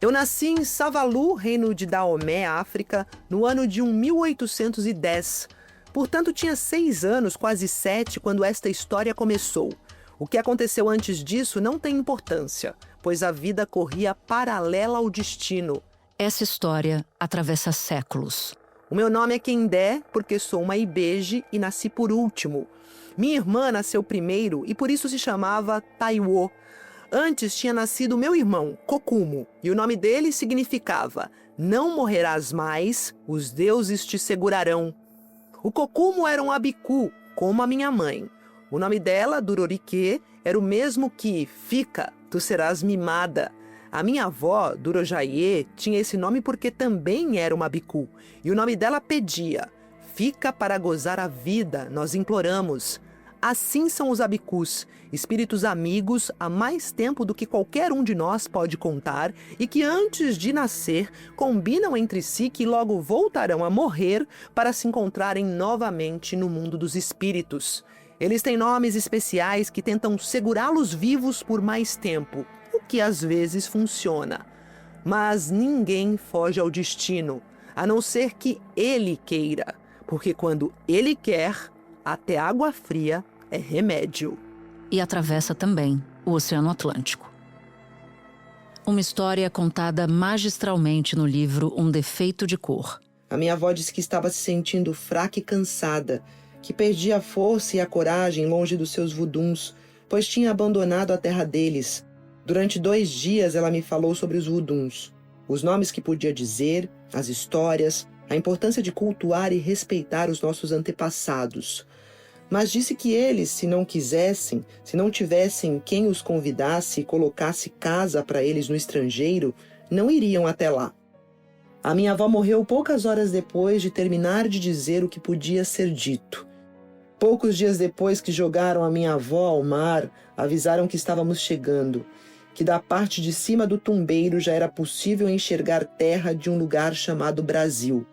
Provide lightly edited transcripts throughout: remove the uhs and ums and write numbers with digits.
Eu nasci em Savalu, reino de Daomé, África, no ano de 1810. Portanto, tinha 6 anos, quase 7, quando esta história começou. O que aconteceu antes disso não tem importância, pois a vida corria paralela ao destino. Essa história atravessa séculos. O meu nome é Kendé, porque sou uma Ibeje e nasci por último. Minha irmã nasceu primeiro e por isso se chamava Taiwo. Antes tinha nascido meu irmão, Kokumo, e o nome dele significava: não morrerás mais, os deuses te segurarão. O Kokumo era um abiku, como a minha mãe. O nome dela, Durorike, era o mesmo que fica, tu serás mimada. A minha avó, Durojaie, tinha esse nome porque também era uma abiku, e o nome dela pedia: fica para gozar a vida, nós imploramos. Assim são os abikus, espíritos amigos há mais tempo do que qualquer um de nós pode contar e que antes de nascer combinam entre si que logo voltarão a morrer para se encontrarem novamente no mundo dos espíritos. Eles têm nomes especiais que tentam segurá-los vivos por mais tempo, o que às vezes funciona. Mas ninguém foge ao destino, a não ser que ele queira, porque quando ele quer, até água fria é remédio. E atravessa também o Oceano Atlântico. Uma história contada magistralmente no livro Um Defeito de Cor. A minha avó disse que estava se sentindo fraca e cansada, que perdia a força e a coragem longe dos seus vuduns, pois tinha abandonado a terra deles. Durante 2 dias ela me falou sobre os vuduns, os nomes que podia dizer, as histórias, a importância de cultuar e respeitar os nossos antepassados. Mas disse que eles, se não quisessem, se não tivessem quem os convidasse e colocasse casa para eles no estrangeiro, não iriam até lá. A minha avó morreu poucas horas depois de terminar de dizer o que podia ser dito. Poucos dias depois que jogaram a minha avó ao mar, avisaram que estávamos chegando, que da parte de cima do tumbeiro já era possível enxergar terra de um lugar chamado Brasil.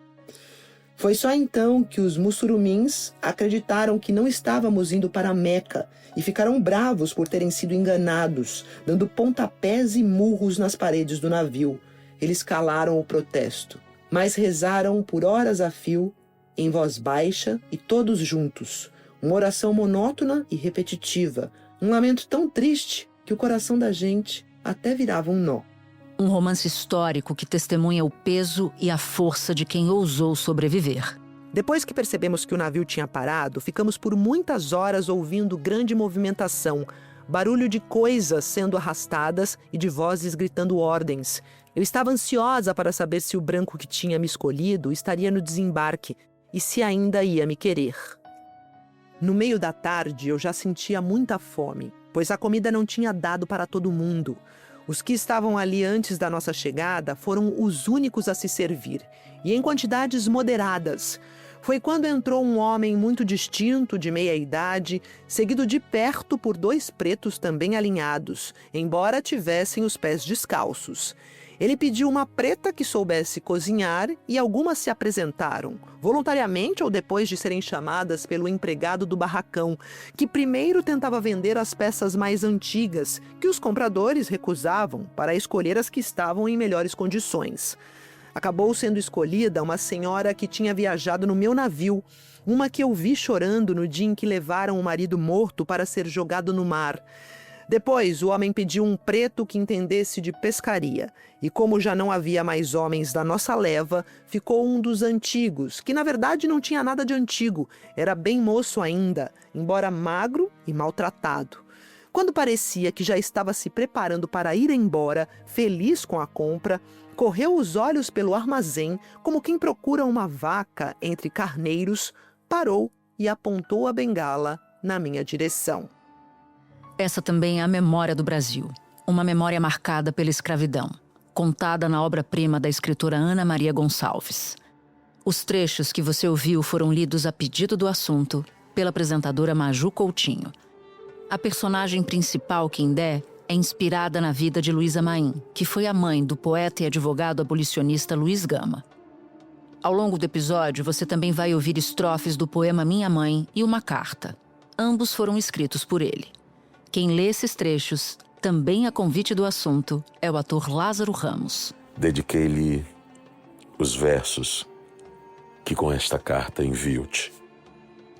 Foi só então que os mussurumins acreditaram que não estávamos indo para Meca e ficaram bravos por terem sido enganados, dando pontapés e murros nas paredes do navio. Eles calaram o protesto, mas rezaram por horas a fio, em voz baixa e todos juntos. Uma oração monótona e repetitiva, um lamento tão triste que o coração da gente até virava um nó. Um romance histórico que testemunha o peso e a força de quem ousou sobreviver. Depois que percebemos que o navio tinha parado, ficamos por muitas horas ouvindo grande movimentação, barulho de coisas sendo arrastadas e de vozes gritando ordens. Eu estava ansiosa para saber se o branco que tinha me escolhido estaria no desembarque e se ainda ia me querer. No meio da tarde, eu já sentia muita fome, pois a comida não tinha dado para todo mundo. Os que estavam ali antes da nossa chegada foram os únicos a se servir, e em quantidades moderadas. Foi quando entrou um homem muito distinto, de meia idade, seguido de perto por 2 pretos também alinhados, embora tivessem os pés descalços. Ele pediu uma preta que soubesse cozinhar e algumas se apresentaram, voluntariamente ou depois de serem chamadas pelo empregado do barracão, que primeiro tentava vender as peças mais antigas, que os compradores recusavam para escolher as que estavam em melhores condições. Acabou sendo escolhida uma senhora que tinha viajado no meu navio, uma que eu vi chorando no dia em que levaram o marido morto para ser jogado no mar. Depois, o homem pediu um preto que entendesse de pescaria, e como já não havia mais homens da nossa leva, ficou um dos antigos, que na verdade não tinha nada de antigo, era bem moço ainda, embora magro e maltratado. Quando parecia que já estava se preparando para ir embora, feliz com a compra, correu os olhos pelo armazém, como quem procura uma vaca entre carneiros, parou e apontou a bengala na minha direção. Essa também é a memória do Brasil, uma memória marcada pela escravidão, contada na obra-prima da escritora Ana Maria Gonçalves. Os trechos que você ouviu foram lidos a pedido do assunto pela apresentadora Maju Coutinho. A personagem principal, Kendé, é inspirada na vida de Luísa Maim, que foi a mãe do poeta e advogado abolicionista Luiz Gama. Ao longo do episódio, você também vai ouvir estrofes do poema Minha Mãe e uma carta. Ambos foram escritos por ele. Quem lê esses trechos, também a convite do assunto, é o ator Lázaro Ramos. dediquei-lhe os versos que com esta carta envio-te.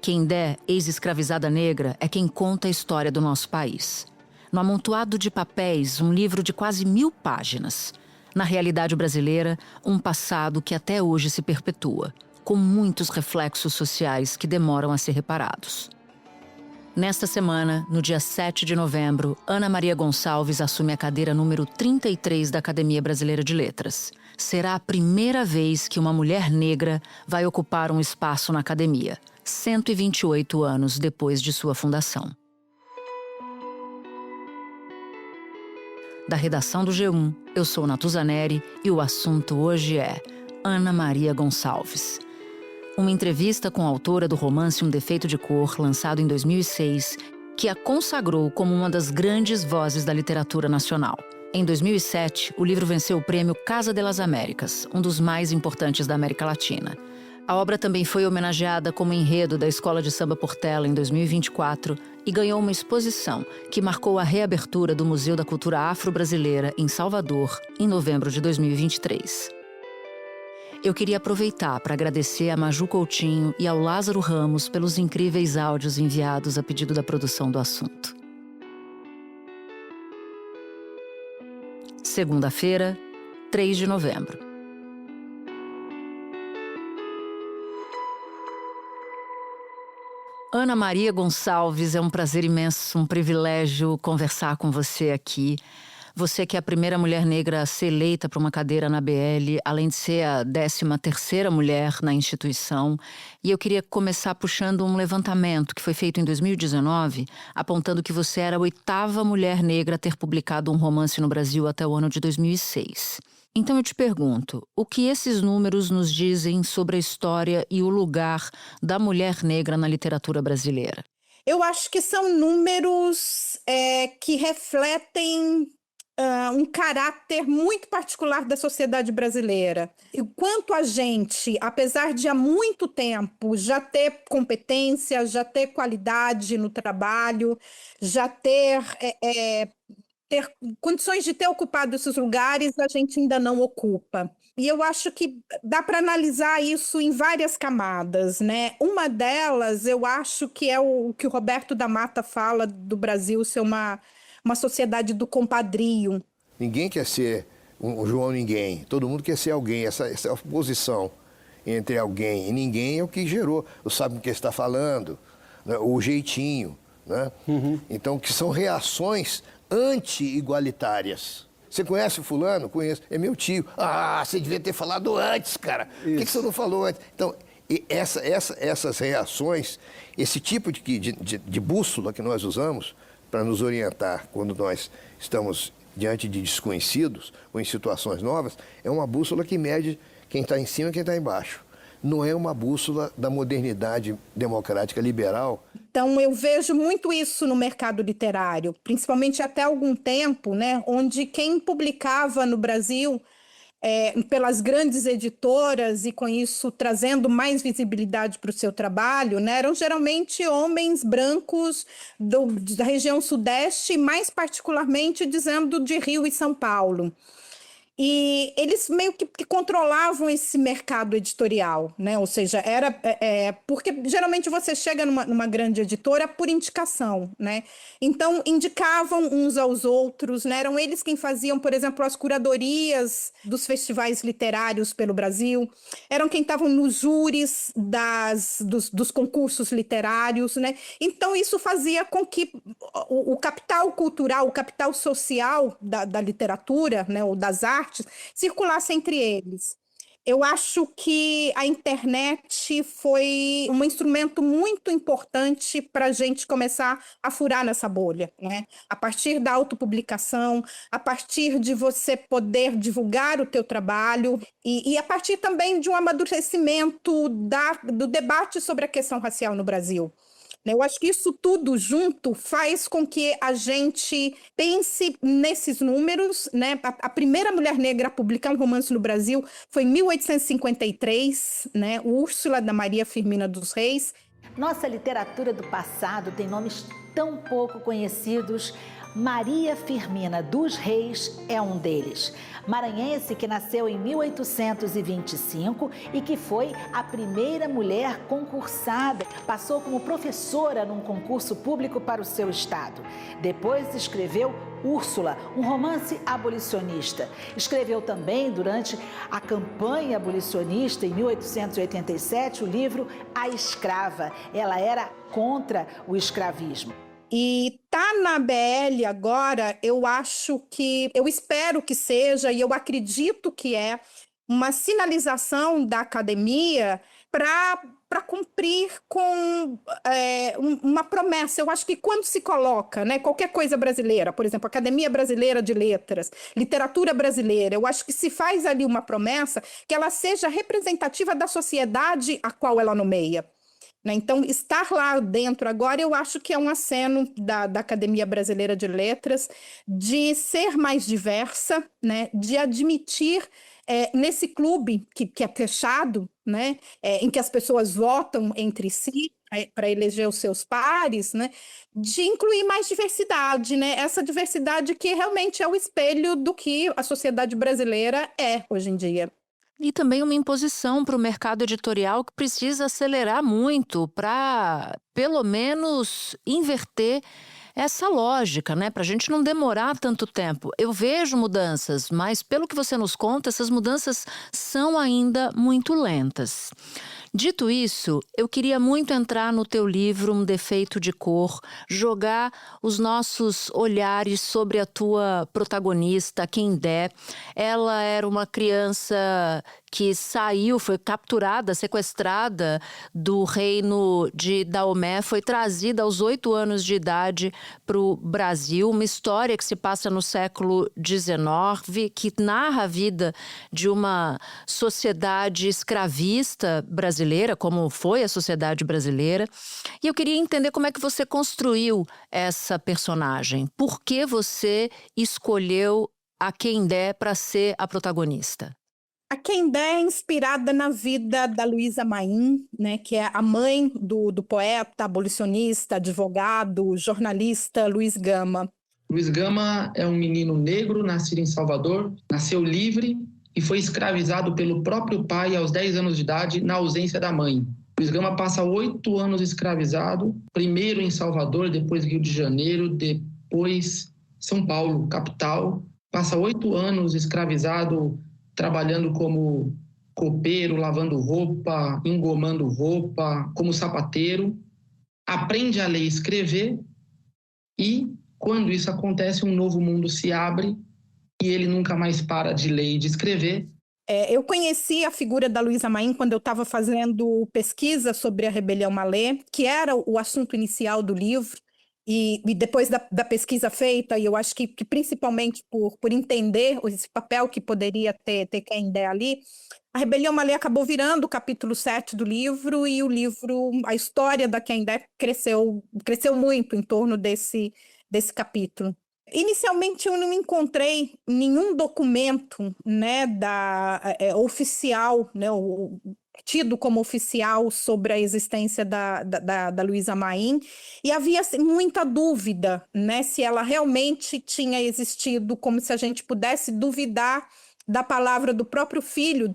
Quendé, ex-escravizada negra, é quem conta a história do nosso país. No amontoado de papéis, um livro de quase 1000 páginas. Na realidade brasileira, um passado que até hoje se perpetua, com muitos reflexos sociais que demoram a ser reparados. Nesta semana, no dia 7 de novembro, Ana Maria Gonçalves assume a cadeira número 33 da Academia Brasileira de Letras. Será a primeira vez que uma mulher negra vai ocupar um espaço na academia, 128 anos depois de sua fundação. Da redação do G1, eu sou Natuzaneri e o assunto hoje é Ana Maria Gonçalves. Uma entrevista com a autora do romance Um Defeito de Cor, lançado em 2006, que a consagrou como uma das grandes vozes da literatura nacional. Em 2007, o livro venceu o prêmio Casa de las Américas, um dos mais importantes da América Latina. A obra também foi homenageada como enredo da Escola de Samba Portela em 2024 e ganhou uma exposição que marcou a reabertura do Museu da Cultura Afro-Brasileira em Salvador, em novembro de 2023. Eu queria aproveitar para agradecer a Maju Coutinho e ao Lázaro Ramos pelos incríveis áudios enviados a pedido da produção do assunto. Segunda-feira, 3 de novembro. Ana Maria Gonçalves, é um prazer imenso, um privilégio conversar com você aqui. Você que é a primeira mulher negra a ser eleita para uma cadeira na BL, além de ser a 13ª mulher na instituição. E eu queria começar puxando um levantamento que foi feito em 2019, apontando que você era a 8ª mulher negra a ter publicado um romance no Brasil até o ano de 2006. Então eu te pergunto, o que esses números nos dizem sobre a história e o lugar da mulher negra na literatura brasileira? Eu acho que são números que refletem um caráter muito particular da sociedade brasileira. E quanto a gente, apesar de há muito tempo já ter competência, já ter qualidade no trabalho, já ter condições de ter ocupado esses lugares, a gente ainda não ocupa. E eu acho que dá para analisar isso em várias camadas, né? Uma delas, eu acho que é o que o Roberto da Mata fala do Brasil ser uma sociedade do compadrio. Ninguém quer ser um João Ninguém, todo mundo quer ser alguém. Essa oposição entre alguém e ninguém é o que gerou. Não sabe o que está falando, né? O jeitinho, né? Então, que são reações anti-igualitárias. Você conhece o fulano? Conheço. É meu tio. Ah, você devia ter falado antes, cara. Por que você não falou antes? Então, essas reações, esse tipo de bússola que nós usamos para nos orientar quando nós estamos diante de desconhecidos ou em situações novas, é uma bússola que mede quem está em cima e quem está embaixo. Não é uma bússola da modernidade democrática liberal. Então, eu vejo muito isso no mercado literário, principalmente até algum tempo, né, onde quem publicava no Brasil pelas grandes editoras e com isso trazendo mais visibilidade para o seu trabalho, né, eram geralmente homens brancos da região sudeste, mais particularmente dizendo de Rio e São Paulo. E eles meio que controlavam esse mercado editorial, né? Ou seja, porque geralmente você chega numa grande editora por indicação, né? Então, indicavam uns aos outros, né? Eram eles quem faziam, por exemplo, as curadorias dos festivais literários pelo Brasil, eram quem estavam nos júris dos concursos literários, né? Então, isso fazia com que o capital cultural, o capital social da literatura, né? Ou das artes, circulasse entre eles. Eu acho que a internet foi um instrumento muito importante para a gente começar a furar nessa bolha, né? A partir da autopublicação, a partir de você poder divulgar o teu trabalho e a partir também de um amadurecimento do debate sobre a questão racial no Brasil. Eu acho que isso tudo junto faz com que a gente pense nesses números, né? A primeira mulher negra a publicar um romance no Brasil foi em 1853, né? Úrsula da Maria Firmina dos Reis. Nossa literatura do passado tem nomes tão pouco conhecidos. Maria Firmina dos Reis é um deles. Maranhense que nasceu em 1825 e que foi a primeira mulher concursada. Passou como professora num concurso público para o seu estado. Depois escreveu Úrsula, um romance abolicionista. Escreveu também, durante a campanha abolicionista, em 1887, o livro A Escrava. Ela era contra o escravismo. E tá na BL agora, eu espero que seja, e eu acredito que é, uma sinalização da academia para cumprir com uma promessa. Eu acho que quando se coloca, né, qualquer coisa brasileira, por exemplo, Academia Brasileira de Letras, literatura brasileira, eu acho que se faz ali uma promessa que ela seja representativa da sociedade a qual ela nomeia. Né? Então, estar lá dentro agora, eu acho que é um aceno da Academia Brasileira de Letras de ser mais diversa, né? De admitir nesse clube que é fechado, né? Em que as pessoas votam entre si para eleger os seus pares, né? De incluir mais diversidade, né? Essa diversidade que realmente é o espelho do que a sociedade brasileira é hoje em dia. E também uma imposição para o mercado editorial que precisa acelerar muito para, pelo menos, inverter essa lógica, né? Para a gente não demorar tanto tempo. Eu vejo mudanças, mas pelo que você nos conta, essas mudanças são ainda muito lentas. Dito isso, eu queria muito entrar no teu livro Um Defeito de Cor, jogar os nossos olhares sobre a tua protagonista, Kendé. Ela era uma criança que foi capturada, sequestrada do reino de Daomé, foi trazida aos 8 anos de idade para o Brasil. Uma história que se passa no século XIX, que narra a vida de uma sociedade escravista brasileira, como foi a sociedade brasileira. E eu queria entender como é que você construiu essa personagem. Por que você escolheu a Kendé para ser a protagonista? A Kendé é inspirada na vida da Luísa Maim, né, que é a mãe do poeta, abolicionista, advogado, jornalista Luiz Gama. Luiz Gama é um menino negro, nascido em Salvador, nasceu livre e foi escravizado pelo próprio pai aos 10 anos de idade, na ausência da mãe. Luiz Gama passa 8 anos escravizado, primeiro em Salvador, depois Rio de Janeiro, depois São Paulo, capital. Passa 8 anos escravizado, trabalhando como copeiro, lavando roupa, engomando roupa, como sapateiro. Aprende a ler e escrever e, quando isso acontece, um novo mundo se abre e ele nunca mais para de ler e de escrever. Eu conheci a figura da Luísa Maim quando eu estava fazendo pesquisa sobre a Rebelião Malê, que era o assunto inicial do livro. E depois da pesquisa feita, e eu acho que principalmente por entender esse papel que poderia ter Kendé ali, a Rebelião Malê acabou virando o capítulo 7 do livro, e o livro, a história da Kendé cresceu muito em torno desse capítulo. Inicialmente eu não encontrei nenhum documento, né, oficial, né, tido como oficial sobre a existência da Luísa Maim, e havia assim, muita dúvida, né, se ela realmente tinha existido, como se a gente pudesse duvidar da palavra do próprio filho,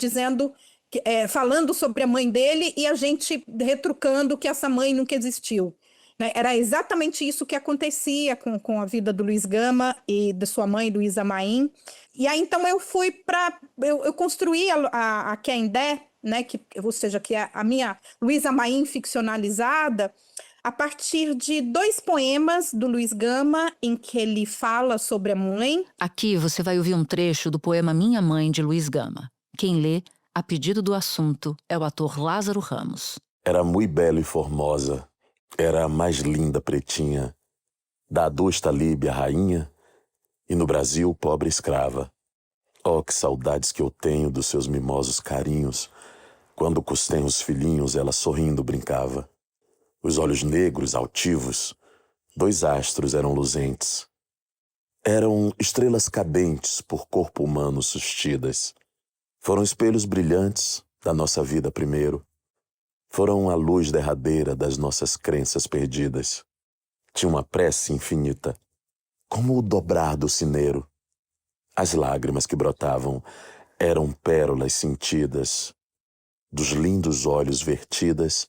falando sobre a mãe dele e a gente retrucando que essa mãe nunca existiu. Né? Era exatamente isso que acontecia com a vida do Luiz Gama e de sua mãe, Luísa Maim. E aí, então, eu construí a Kendé, né, ou seja, que é a minha Luísa Maim ficcionalizada, a partir de 2 poemas do Luiz Gama, em que ele fala sobre a mãe. Aqui você vai ouvir um trecho do poema Minha Mãe, de Luiz Gama. Quem lê, a pedido do assunto, é o ator Lázaro Ramos. Era muito bela e formosa, era a mais linda pretinha, da adusta Líbia rainha, e no Brasil pobre escrava. Oh, que saudades que eu tenho dos seus mimosos carinhos, quando com os tenros filhinhos ela sorrindo brincava. Os olhos negros, altivos, 2 astros eram luzentes. Eram estrelas cadentes por corpo humano sustidas. Foram espelhos brilhantes da nossa vida primeiro. Foram a luz derradeira das nossas crenças perdidas. Tinha uma prece infinita, como o dobrar do cineiro. As lágrimas que brotavam eram pérolas sentidas dos lindos olhos vertidas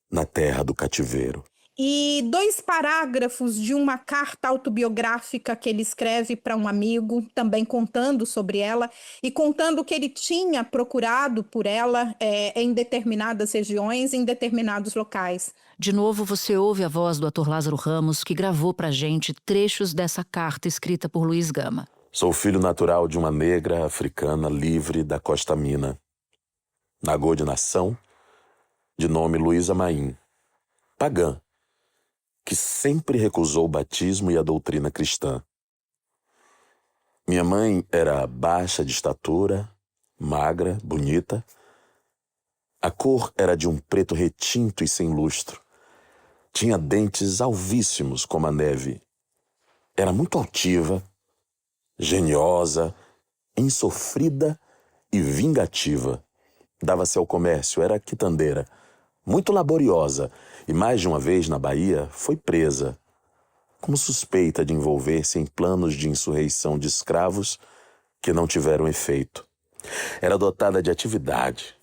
na terra do cativeiro. E 2 parágrafos de uma carta autobiográfica que ele escreve para um amigo, também contando sobre ela e contando que ele tinha procurado por ela em determinadas regiões, em determinados locais. De novo, você ouve a voz do ator Lázaro Ramos, que gravou pra gente trechos dessa carta escrita por Luiz Gama. Sou filho natural de uma negra africana livre da Costa Mina. Nagô de nação, de nome Luísa Maim, pagã, que sempre recusou o batismo e a doutrina cristã. Minha mãe era baixa de estatura, magra, bonita. A cor era de um preto retinto e sem lustro. Tinha dentes alvíssimos como a neve. Era muito altiva, geniosa, insofrida e vingativa. Dava-se ao comércio, era quitandeira, muito laboriosa, e mais de uma vez na Bahia foi presa, como suspeita de envolver-se em planos de insurreição de escravos que não tiveram efeito. Era dotada de atividade.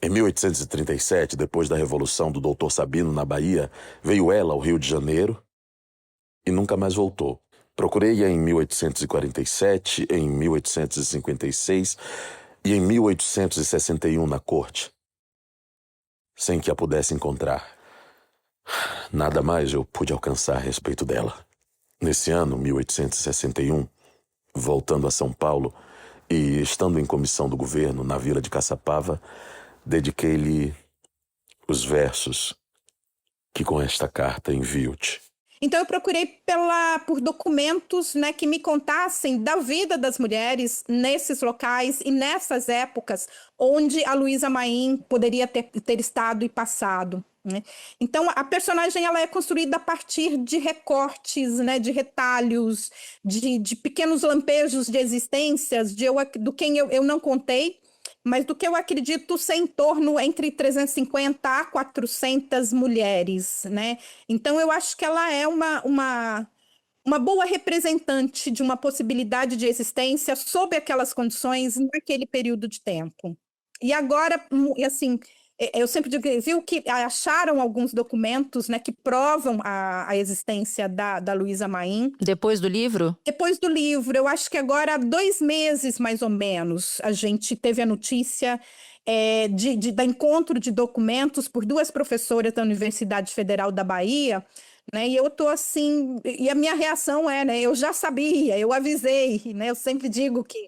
Em 1837, depois da Revolução do Dr. Sabino na Bahia, veio ela ao Rio de Janeiro e nunca mais voltou. Procurei-a em 1847, em 1856 e em 1861 na corte, sem que a pudesse encontrar. Nada mais eu pude alcançar a respeito dela. Nesse ano, 1861, voltando a São Paulo e estando em comissão do governo na vila de Caçapava, dediquei-lhe os versos que com esta carta envio-te. Então eu procurei por documentos, né, que me contassem da vida das mulheres nesses locais e nessas épocas onde a Luísa Maim poderia ter estado e passado, né? Então a personagem ela é construída a partir de recortes, né, de retalhos, de pequenos lampejos de existências, do quem eu não contei, mas do que eu acredito ser em torno entre 350 a 400 mulheres, né? Então eu acho que ela é uma boa representante de uma possibilidade de existência sob aquelas condições naquele período de tempo. E agora, assim, eu sempre digo, viu que acharam alguns documentos, né, que provam a existência da Luísa Maim. Depois do livro? Depois do livro, eu acho que agora há 2 meses, mais ou menos, a gente teve a notícia da encontro de documentos por 2 professoras da Universidade Federal da Bahia, né? E eu tô assim, e a minha reação né, eu já sabia, eu avisei, né? Eu sempre digo que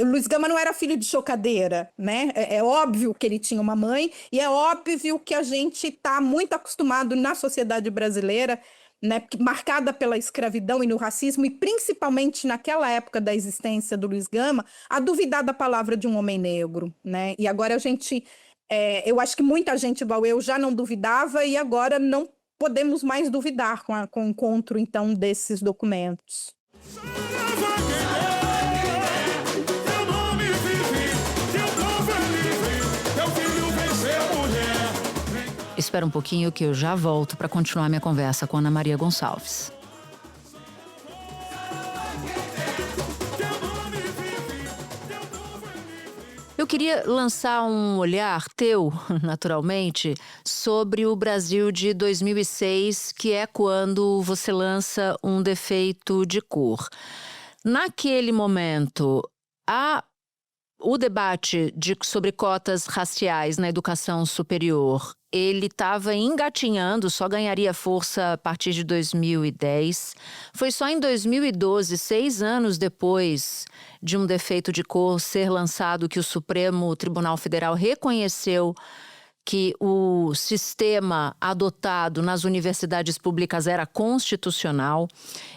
o Luiz Gama não era filho de chocadeira, né? É óbvio que ele tinha uma mãe e é óbvio que a gente está muito acostumado na sociedade brasileira, né, marcada pela escravidão e no racismo, e principalmente naquela época da existência do Luiz Gama, a duvidar da palavra de um homem negro, né? E agora a gente, eu acho que muita gente igual eu já não duvidava e agora não podemos mais duvidar com o encontro, então, desses documentos. Espera um pouquinho que eu já volto para continuar minha conversa com Ana Maria Gonçalves. Eu queria lançar um olhar teu, naturalmente, sobre o Brasil de 2006, que é quando você lança Um Defeito de Cor. Naquele momento, o debate sobre cotas raciais na educação superior, ele estava engatinhando, só ganharia força a partir de 2010. Foi só em 2012, 6 anos depois de Um Defeito de Cor ser lançado, que o Supremo Tribunal Federal reconheceu que o sistema adotado nas universidades públicas era constitucional.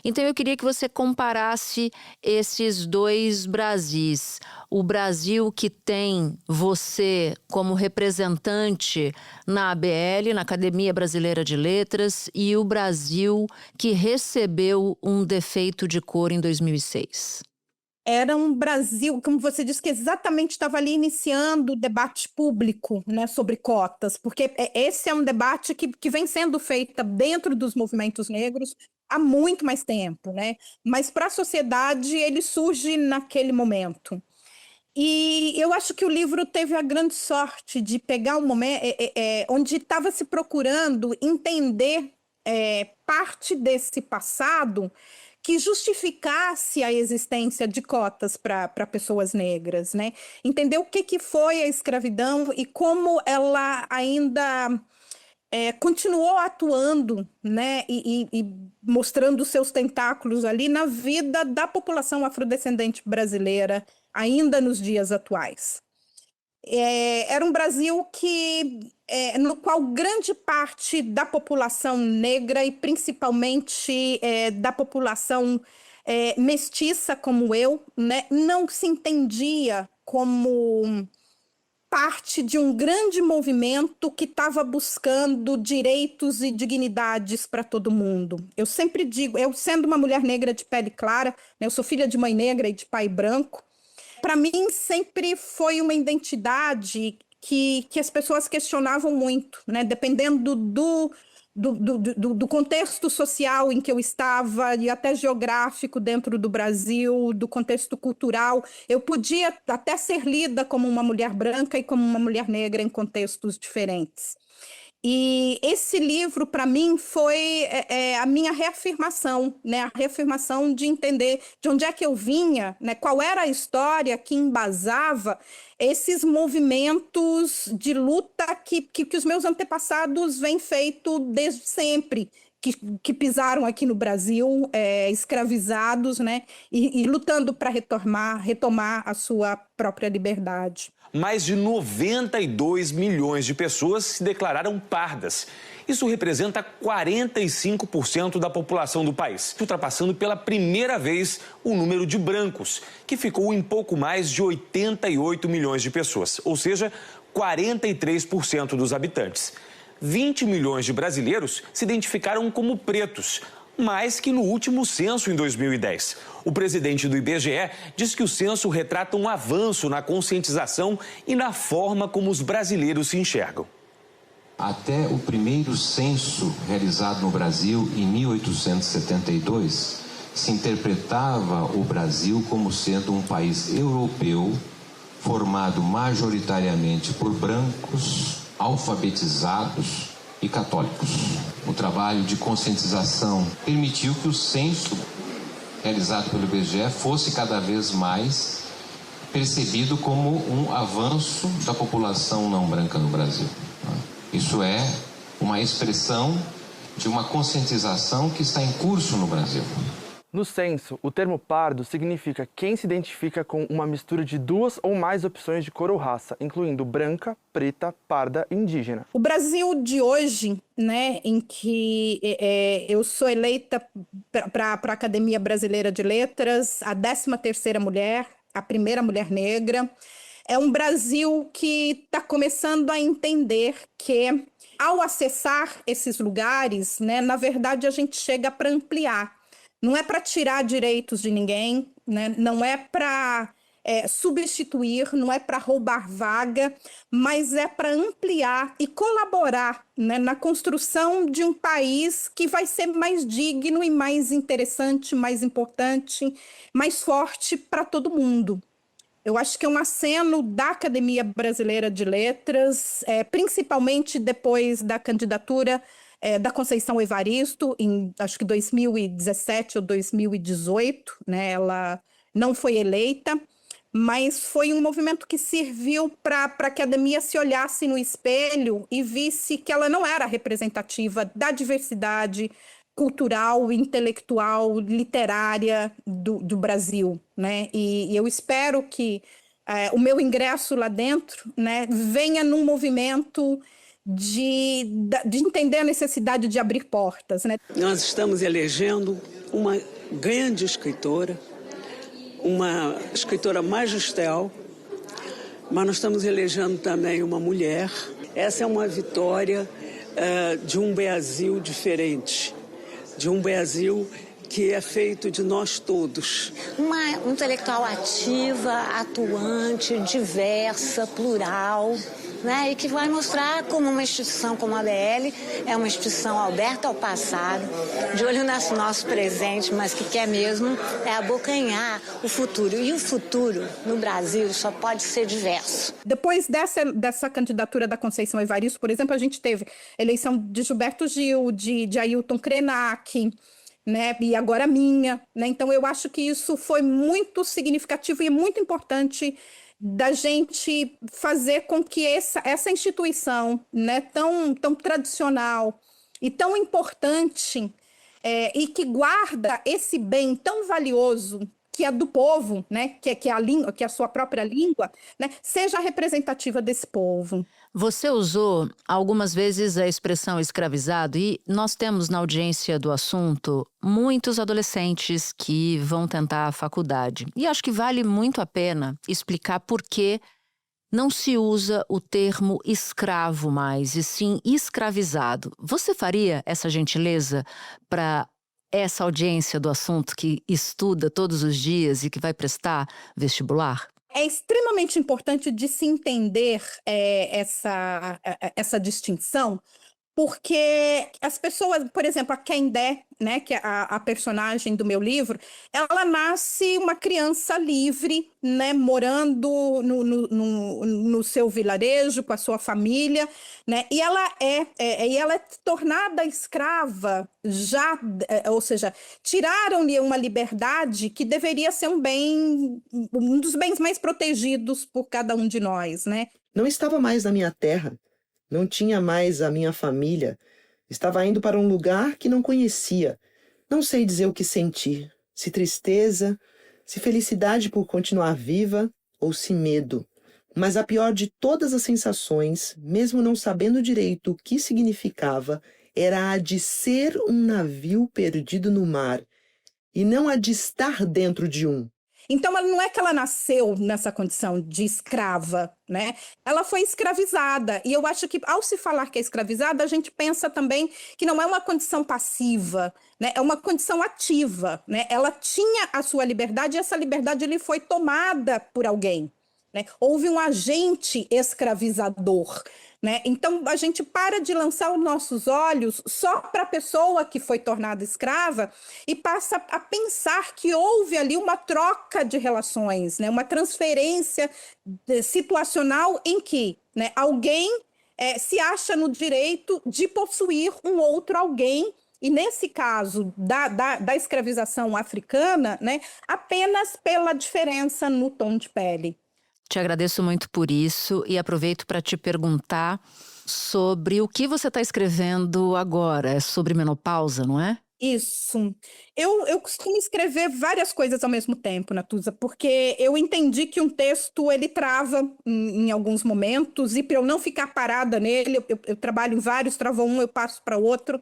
Então eu queria que você comparasse esses 2 Brasis. O Brasil que tem você como representante na ABL, na Academia Brasileira de Letras, e o Brasil que recebeu Um Defeito de Cor em 2006. Era um Brasil, como você disse, que exatamente estava ali iniciando o debate público, né, sobre cotas, porque esse é um debate que vem sendo feito dentro dos movimentos negros há muito mais tempo, né? Mas para a sociedade ele surge naquele momento. E eu acho que o livro teve a grande sorte de pegar um momento onde estava se procurando entender parte desse passado que justificasse a existência de cotas para pessoas negras, né? Entender o que foi a escravidão e como ela ainda continuou atuando, né? E mostrando seus tentáculos ali na vida da população afrodescendente brasileira, ainda nos dias atuais. Era um Brasil no qual grande parte da população negra e principalmente da população mestiça como eu, né, não se entendia como parte de um grande movimento que estava buscando direitos e dignidades para todo mundo. Eu sempre digo, eu sendo uma mulher negra de pele clara, né, eu sou filha de mãe negra e de pai branco, para mim sempre foi uma identidade que as pessoas questionavam muito, né? Dependendo do contexto social em que eu estava e até geográfico dentro do Brasil, do contexto cultural, eu podia até ser lida como uma mulher branca e como uma mulher negra em contextos diferentes. E esse livro, para mim, foi a minha reafirmação, né? A reafirmação de entender de onde é que eu vinha, né? Qual era a história que embasava esses movimentos de luta que os meus antepassados vêm feito desde sempre, que pisaram aqui no Brasil, escravizados, né? E lutando para retomar a sua própria liberdade. Mais de 92 milhões de pessoas se declararam pardas. Isso representa 45% da população do país, ultrapassando pela primeira vez o número de brancos, que ficou em pouco mais de 88 milhões de pessoas, ou seja, 43% dos habitantes. 20 milhões de brasileiros se identificaram como pretos, mais que no último censo em 2010. O presidente do IBGE diz que o censo retrata um avanço na conscientização e na forma como os brasileiros se enxergam. Até o primeiro censo realizado no Brasil, em 1872, se interpretava o Brasil como sendo um país europeu, formado majoritariamente por brancos, alfabetizados e católicos. O trabalho de conscientização permitiu que o censo realizado pelo IBGE fosse cada vez mais percebido como um avanço da população não branca no Brasil. Isso é uma expressão de uma conscientização que está em curso no Brasil. No censo, o termo pardo significa quem se identifica com uma mistura de duas ou mais opções de cor ou raça, incluindo branca, preta, parda e indígena. O Brasil de hoje, né, em que eu sou eleita para a Academia Brasileira de Letras, a 13ª mulher, a primeira mulher negra, é um Brasil que está começando a entender que, ao acessar esses lugares, né, na verdade a gente chega para ampliar. Não é para tirar direitos de ninguém, né? Não é para substituir, não é para roubar vaga, mas é para ampliar e colaborar, né, na construção de um país que vai ser mais digno e mais interessante, mais importante, mais forte para todo mundo. Eu acho que é um aceno da Academia Brasileira de Letras, principalmente depois da candidatura da Conceição Evaristo, em acho que 2017 ou 2018, né? Ela não foi eleita, mas foi um movimento que serviu para a academia se olhasse no espelho e visse que ela não era representativa da diversidade cultural, intelectual, literária do Brasil, né? E eu espero que o meu ingresso lá dentro, né, venha num movimento de entender a necessidade de abrir portas, né? Nós estamos elegendo uma grande escritora, uma escritora magisterial, mas nós estamos elegendo também uma mulher. Essa é uma vitória de um Brasil diferente, de um Brasil que é feito de nós todos. Uma intelectual ativa, atuante, diversa, plural, né? E que vai mostrar como uma instituição como a ABL é uma instituição aberta ao passado, de olho no nosso presente, mas que quer mesmo é abocanhar o futuro. E o futuro no Brasil só pode ser diverso. Depois dessa candidatura da Conceição Evaristo, por exemplo, a gente teve eleição de Gilberto Gil, de Ailton Krenak, né, e agora a minha, né? Então eu acho que isso foi muito significativo e muito importante da gente fazer com que essa instituição, né, tão tradicional e tão importante, e que guarda esse bem tão valioso que é do povo, né, que é a língua, que é a sua própria língua, né, seja representativa desse povo. Você usou algumas vezes a expressão escravizado e nós temos na audiência do assunto muitos adolescentes que vão tentar a faculdade. E acho que vale muito a pena explicar por que não se usa o termo escravo mais, e sim escravizado. Você faria essa gentileza para essa audiência do assunto que estuda todos os dias e que vai prestar vestibular? É extremamente importante de se entender essa distinção, porque as pessoas, por exemplo, a Kendé, né, que é a personagem do meu livro, ela nasce uma criança livre, né, morando no seu vilarejo com a sua família, né, e ela é tornada escrava já, ou seja, tiraram-lhe uma liberdade que deveria ser um dos bens mais protegidos por cada um de nós, né? Não estava mais na minha terra. Não tinha mais a minha família. Estava indo para um lugar que não conhecia. Não sei dizer o que sentir. Se tristeza, se felicidade por continuar viva ou se medo. Mas a pior de todas as sensações, mesmo não sabendo direito o que significava, era a de ser um navio perdido no mar e não a de estar dentro de um. Então, não é que ela nasceu nessa condição de escrava, né? Ela foi escravizada. E eu acho que, ao se falar que é escravizada, a gente pensa também que não é uma condição passiva, né? É uma condição ativa, né? Ela tinha a sua liberdade e essa liberdade lhe foi tomada por alguém, né? Houve um agente escravizador, né? Então, a gente para de lançar os nossos olhos só para a pessoa que foi tornada escrava e passa a pensar que houve ali uma troca de relações, né? Uma transferência situacional em que, né, alguém se acha no direito de possuir um outro alguém, e nesse caso da escravização africana, né, apenas pela diferença no tom de pele. Te agradeço muito por isso e aproveito para te perguntar sobre o que você está escrevendo agora. É sobre menopausa, não é? Isso. Eu costumo escrever várias coisas ao mesmo tempo, Natuza, porque eu entendi que um texto ele trava em alguns momentos, e para eu não ficar parada nele, eu trabalho em vários, travou um, eu passo para outro.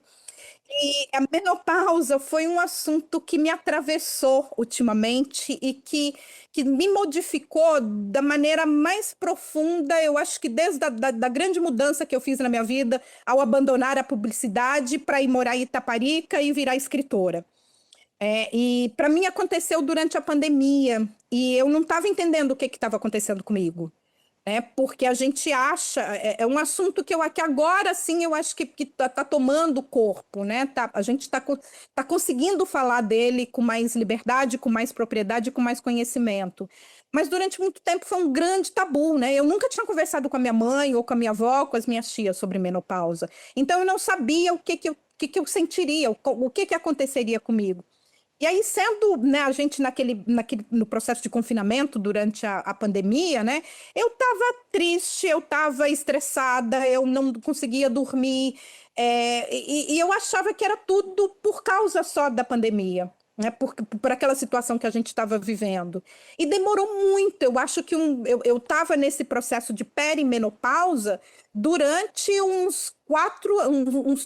E a menopausa foi um assunto que me atravessou ultimamente e que me modificou da maneira mais profunda, eu acho que desde da grande mudança que eu fiz na minha vida ao abandonar a publicidade para ir morar em Itaparica e virar escritora. E para mim aconteceu durante a pandemia e eu não estava entendendo o que estava acontecendo comigo. Porque a gente acha, é um assunto que agora sim eu acho que tá tomando corpo, né? A gente tá conseguindo falar dele com mais liberdade, com mais propriedade, com mais conhecimento. Mas durante muito tempo foi um grande tabu, né? Eu nunca tinha conversado com a minha mãe ou com a minha avó, com as minhas tias sobre menopausa. Então eu não sabia o que eu sentiria, o que aconteceria comigo. E aí, sendo, né, a gente no processo de confinamento durante a pandemia, né, eu estava triste, eu estava estressada, eu não conseguia dormir, e eu achava que era tudo por causa só da pandemia, né, por aquela situação que a gente estava vivendo. E demorou muito, eu acho que eu estava nesse processo de perimenopausa durante uns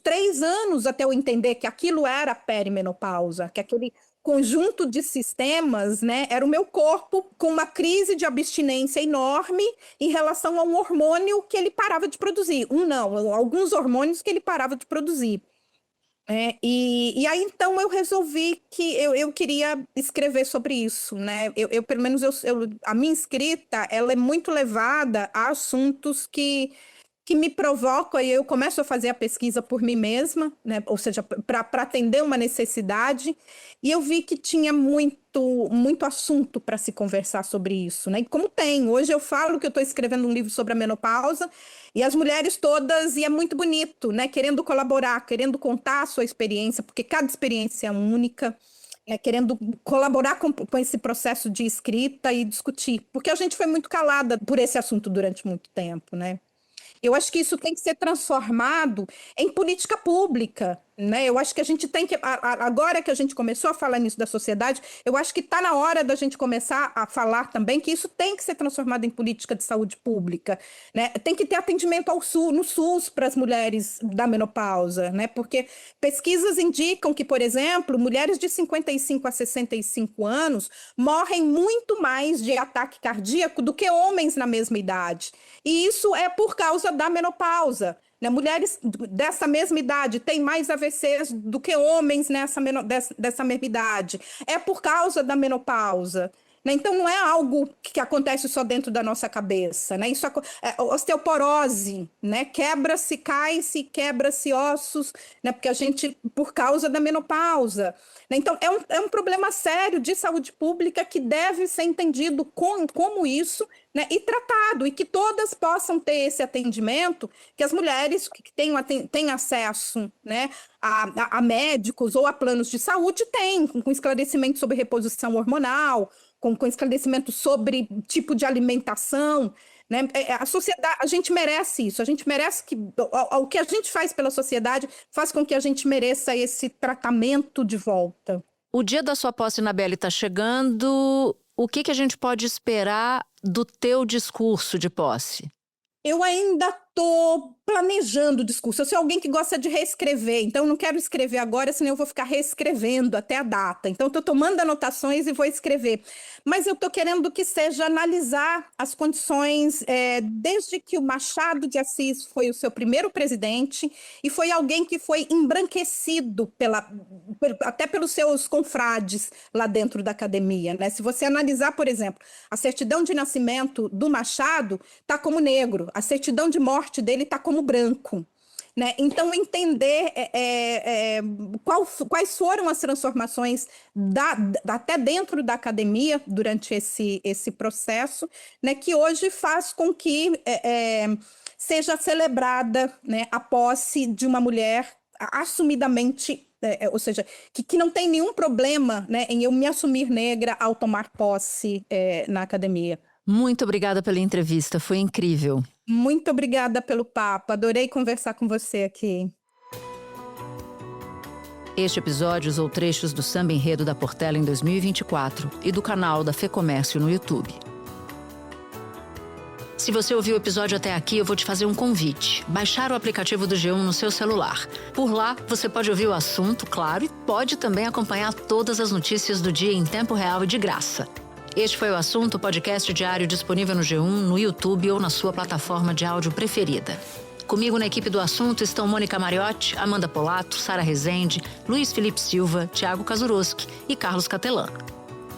3 anos até eu entender que aquilo era perimenopausa, que aquele conjunto de sistemas, né, era o meu corpo com uma crise de abstinência enorme em relação a um hormônio que ele parava de produzir. Alguns hormônios que ele parava de produzir. E aí, então, eu resolvi que eu queria escrever sobre isso, né? Pelo menos, a minha escrita, ela é muito levada a assuntos que me provocam, e eu começo a fazer a pesquisa por mim mesma, né? Ou seja, para atender uma necessidade, e eu vi que tinha muito assunto para se conversar sobre isso, né? E como tem, hoje eu falo que eu estou escrevendo um livro sobre a menopausa, e as mulheres todas, e é muito bonito, né? Querendo colaborar, querendo contar a sua experiência, porque cada experiência é única, querendo colaborar com esse processo de escrita e discutir, porque a gente foi muito calada por esse assunto durante muito tempo, né? Eu acho que isso tem que ser transformado em política pública, né? Eu acho que a gente tem que... Agora que a gente começou a falar nisso da sociedade, eu acho que está na hora da gente começar a falar também que isso tem que ser transformado em política de saúde pública, né? Tem que ter atendimento no SUS para as mulheres da menopausa, né? Porque pesquisas indicam que, por exemplo, mulheres de 55 a 65 anos morrem muito mais de ataque cardíaco do que homens na mesma idade. E isso é por causa da menopausa. Né? Mulheres dessa mesma idade têm mais AVCs do que homens dessa mesma idade. É por causa da menopausa. Né? Então, não é algo que acontece só dentro da nossa cabeça. Né? Isso é osteoporose, né? Quebra-se, cai-se, quebra-se ossos, né? Porque por causa da menopausa. Né? Então, é um problema sério de saúde pública que deve ser entendido como isso, né? E tratado, e que todas possam ter esse atendimento, que as mulheres que têm acesso, né, a médicos ou a planos de saúde têm, com esclarecimento sobre reposição hormonal, com esclarecimento sobre tipo de alimentação, né? A sociedade, a gente merece isso, a gente merece que o que a gente faz pela sociedade faz com que a gente mereça esse tratamento de volta. O dia da sua posse, Nabele, está chegando. O que a gente pode esperar do teu discurso de posse? Eu ainda estou planejando o discurso. Eu sou alguém que gosta de reescrever, então não quero escrever agora, senão eu vou ficar reescrevendo até a data. Então, estou tomando anotações e vou escrever. Mas eu estou querendo que seja analisar as condições, desde que o Machado de Assis foi o seu primeiro presidente e foi alguém que foi embranquecido até pelos seus confrades lá dentro da academia. Né? Se você analisar, por exemplo, a certidão de nascimento do Machado está como negro, a certidão de morte dele está como branco. Né? Então, entender quais foram as transformações até dentro da academia durante esse processo, né? Que hoje faz com que seja celebrada, né, a posse de uma mulher assumidamente, ou seja, que não tem nenhum problema, né, em eu me assumir negra ao tomar posse na academia. Muito obrigada pela entrevista, foi incrível. Muito obrigada pelo papo, adorei conversar com você aqui. Este episódio usou trechos do Samba Enredo da Portela em 2024 e do canal da FEComércio no YouTube. Se você ouviu o episódio até aqui, eu vou te fazer um convite. Baixar o aplicativo do G1 no seu celular. Por lá, você pode ouvir o assunto, claro, e pode também acompanhar todas as notícias do dia em tempo real e de graça. Este foi o Assunto, podcast diário disponível no G1, no YouTube ou na sua plataforma de áudio preferida. Comigo na equipe do Assunto estão Mônica Mariotti, Amanda Polato, Sara Rezende, Luiz Felipe Silva, Thiago Kazuroski e Carlos Catelan.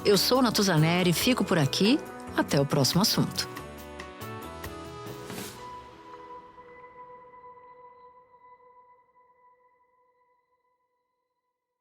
Eu sou Natuzaneri, fico por aqui. Até o próximo assunto.